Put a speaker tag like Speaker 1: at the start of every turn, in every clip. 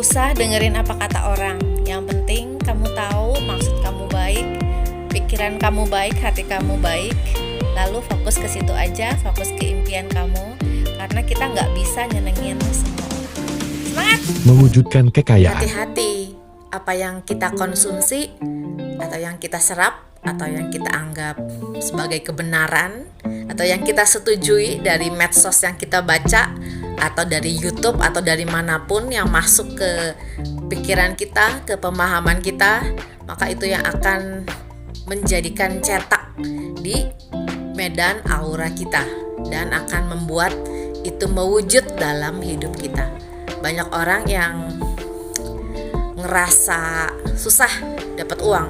Speaker 1: usah dengerin apa kata orang. Yang penting kamu tahu maksud kamu baik, pikiran kamu baik, hati kamu baik. Lalu fokus ke situ aja, fokus ke impian kamu. Karena kita nggak bisa nyenengin semua orang. Semangat!
Speaker 2: Mewujudkan kekayaan.
Speaker 1: Hati-hati apa yang kita konsumsi, atau yang kita serap, atau yang kita anggap sebagai kebenaran, atau yang kita setujui dari medsos yang kita baca, atau dari YouTube, atau dari manapun yang masuk ke pikiran kita, ke pemahaman kita, maka itu yang akan menjadikan cetak di medan aura kita dan akan membuat itu mewujud dalam hidup kita. Banyak orang yang ngerasa susah dapat uang.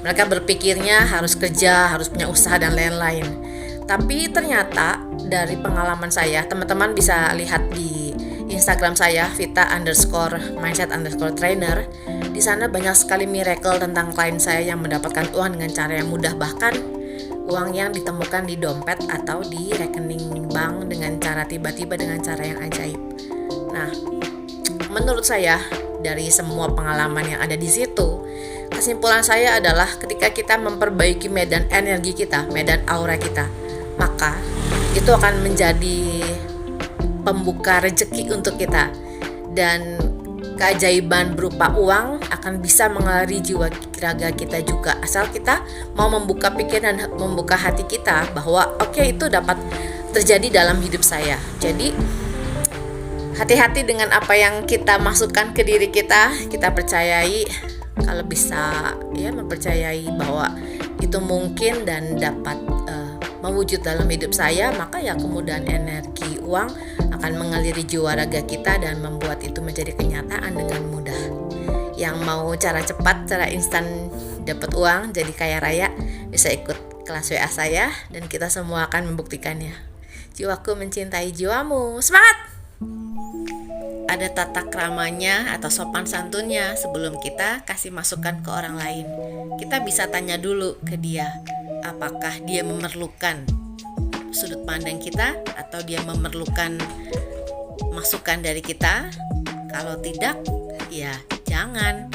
Speaker 1: Mereka berpikirnya harus kerja, harus punya usaha dan lain-lain. Tapi ternyata dari pengalaman saya, teman-teman bisa lihat di Instagram saya, Vita_mindset_trainer. Di sana banyak sekali miracle tentang klien saya yang mendapatkan uang dengan cara yang mudah, bahkan uang yang ditemukan di dompet atau di rekening bank dengan cara tiba-tiba, dengan cara yang ajaib. Nah, menurut saya dari semua pengalaman yang ada di situ, kesimpulan saya adalah ketika kita memperbaiki medan energi kita, medan aura kita, maka itu akan menjadi pembuka rezeki untuk kita, dan keajaiban berupa uang akan bisa mengalir jiwa raga kita juga, asal kita mau membuka pikiran dan membuka hati kita bahwa oke, itu dapat terjadi dalam hidup saya. Jadi hati-hati dengan apa yang kita masukkan ke diri kita. Kita percayai, kalau bisa ya mempercayai bahwa itu mungkin dan dapat mewujud dalam hidup saya, maka ya kemudahan energi uang akan mengaliri jiwa raga kita dan membuat itu menjadi kenyataan dengan mudah. Yang mau cara cepat, cara instan dapat uang, jadi kaya raya, bisa ikut kelas WA saya dan kita semua akan membuktikannya. Jiwaku mencintai jiwamu. Semangat! Ada tata kramanya atau sopan santunnya sebelum kita kasih masukan ke orang lain. Kita bisa tanya dulu ke dia, apakah dia memerlukan sudut pandang kita atau dia memerlukan masukan dari kita. Kalau tidak, ya jangan.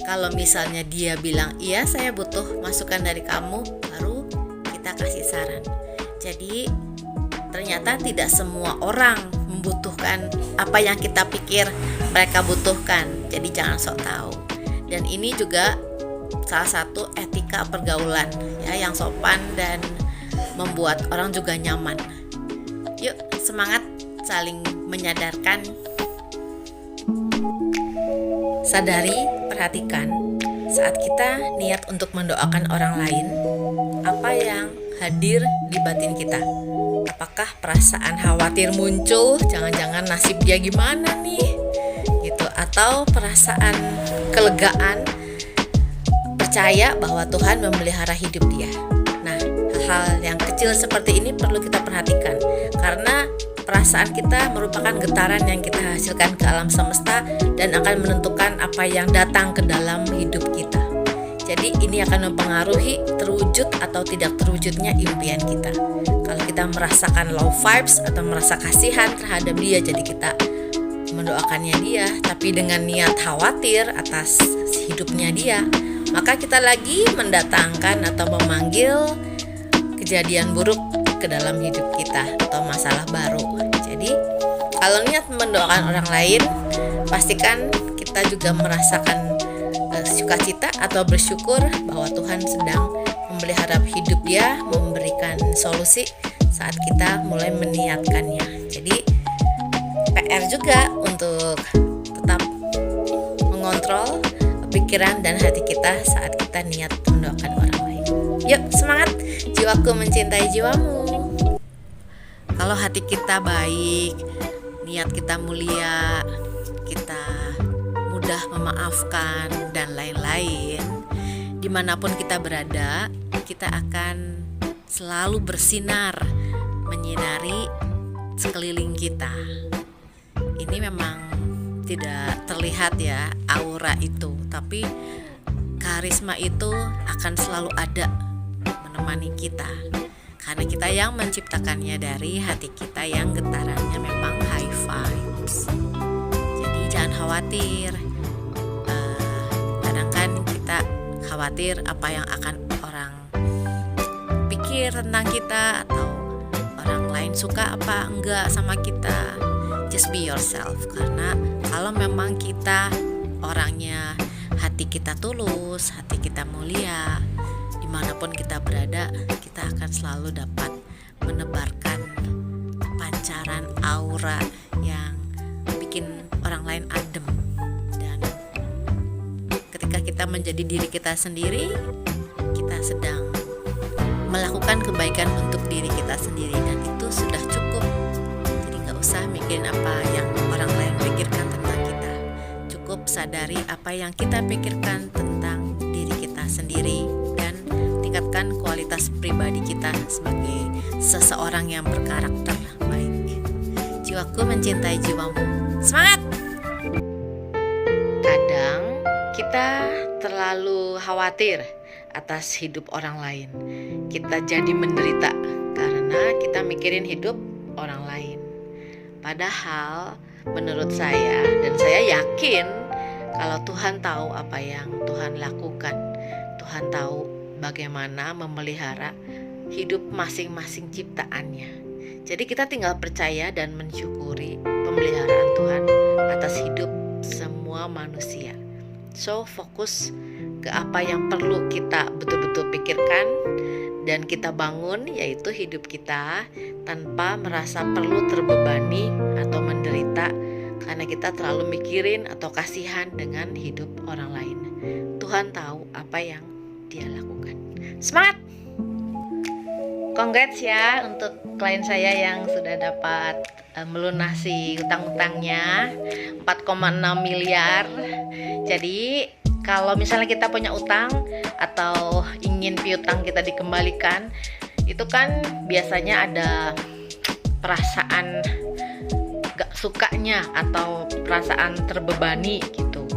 Speaker 1: Kalau misalnya dia bilang, iya saya butuh masukan dari kamu, baru kita kasih saran. Jadi ternyata tidak semua orang membutuhkan apa yang kita pikir mereka butuhkan. Jadi jangan sok tahu. Dan ini juga salah satu etika pergaulan ya, yang sopan dan membuat orang juga nyaman. Yuk semangat saling menyadarkan. Sadari, perhatikan saat kita niat untuk mendoakan orang lain, apa yang hadir di batin kita. Apakah perasaan khawatir muncul, jangan-jangan nasib dia gimana nih gitu, atau perasaan kelegaan, percaya bahwa Tuhan memelihara hidup dia. Nah, hal-hal yang kecil seperti ini perlu kita perhatikan, karena perasaan kita merupakan getaran yang kita hasilkan ke alam semesta dan akan menentukan apa yang datang ke dalam hidup kita. Jadi ini akan mempengaruhi terwujud atau tidak terwujudnya impian kita. Kalau kita merasakan low vibes atau merasa kasihan terhadap dia, jadi kita mendoakannya dia, tapi dengan niat khawatir atas hidupnya dia, maka kita lagi mendatangkan atau memanggil kejadian buruk ke dalam hidup kita atau masalah baru. Jadi kalau niat mendoakan orang lain, pastikan kita juga merasakan sukacita atau bersyukur bahwa Tuhan sedang memelihara hidup dia, memberikan solusi saat kita mulai meniatkannya. Jadi PR juga untuk tetap mengontrol pikiran dan hati kita saat kita niat mendoakan orang lain. Yuk semangat, jiwaku mencintai jiwamu. Kalau hati kita baik, niat kita mulia, kita mudah memaafkan dan lain-lain, dimanapun kita berada, kita akan selalu bersinar, menyinari sekeliling kita. Ini memang tidak terlihat ya aura itu, tapi karisma itu akan selalu ada menemani kita, karena kita yang menciptakannya dari hati kita yang getarannya memang high vibes. Jadi jangan khawatir. Kadang kan kita khawatir apa yang akan orang pikir tentang kita, atau orang lain suka apa enggak sama kita. Just be yourself, karena kalau memang kita orangnya hati kita tulus, hati kita mulia, dimanapun kita berada, kita akan selalu dapat menebarkan pancaran aura yang bikin orang lain adem. Dan ketika kita menjadi diri kita sendiri, kita sedang melakukan kebaikan untuk diri kita sendiri, dan itu sudah cukup. Jadi gak usah mikirin apa yang orang lain pikirkan tentang kita. Cukup sadari apa yang kita pikirkan tentang diri kita sendiri, dan tingkatkan kualitas pribadi kita sebagai seseorang yang berkarakter baik. Jiwaku mencintai jiwamu. Semangat! Kadang kita terlalu khawatir atas hidup orang lain. Kita jadi menderita karena kita mikirin hidup orang lain. Padahal menurut saya, dan saya yakin kalau Tuhan tahu apa yang Tuhan lakukan. Tuhan tahu bagaimana memelihara hidup masing-masing ciptaannya. Jadi kita tinggal percaya dan mensyukuri pemeliharaan Tuhan atas hidup semua manusia. So fokus ke apa yang perlu kita betul-betul pikirkan dan kita bangun, yaitu hidup kita tanpa merasa perlu terbebani atau menderita karena kita terlalu mikirin atau kasihan dengan hidup orang lain. Tuhan tahu apa yang Dia lakukan. Semangat! Congrats ya untuk klien saya yang sudah dapat melunasi utang-utangnya 4,6 miliar. Jadi kalau misalnya kita punya utang atau ingin piutang kita dikembalikan, itu kan biasanya ada perasaan gak sukanya atau perasaan terbebani gitu.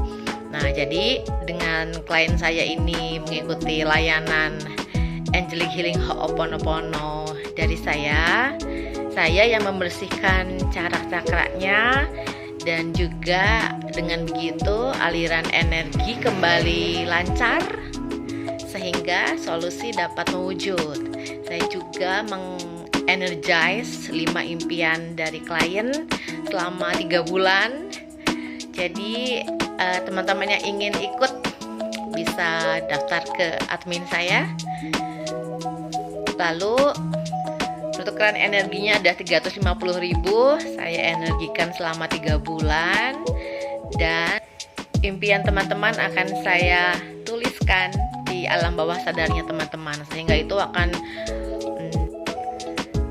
Speaker 1: Nah, jadi dengan klien saya ini mengikuti layanan Angelic Healing Ho'oponopono dari saya yang membersihkan cakranya, dan juga dengan begitu aliran energi kembali lancar sehingga solusi dapat mewujud. Saya juga mengenergize 5 impian dari klien selama 3 bulan. Jadi teman-teman yang ingin ikut bisa daftar ke admin saya. Lalu pertukaran energinya ada 350.000. Saya energikan selama 3 bulan, dan impian teman-teman akan saya tuliskan di alam bawah sadarnya teman-teman, sehingga itu akan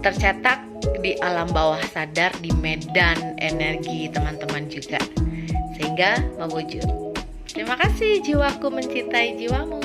Speaker 1: tercetak di alam bawah sadar di medan energi teman-teman juga, sehingga mewujud. Terima kasih, jiwaku mencintai jiwamu.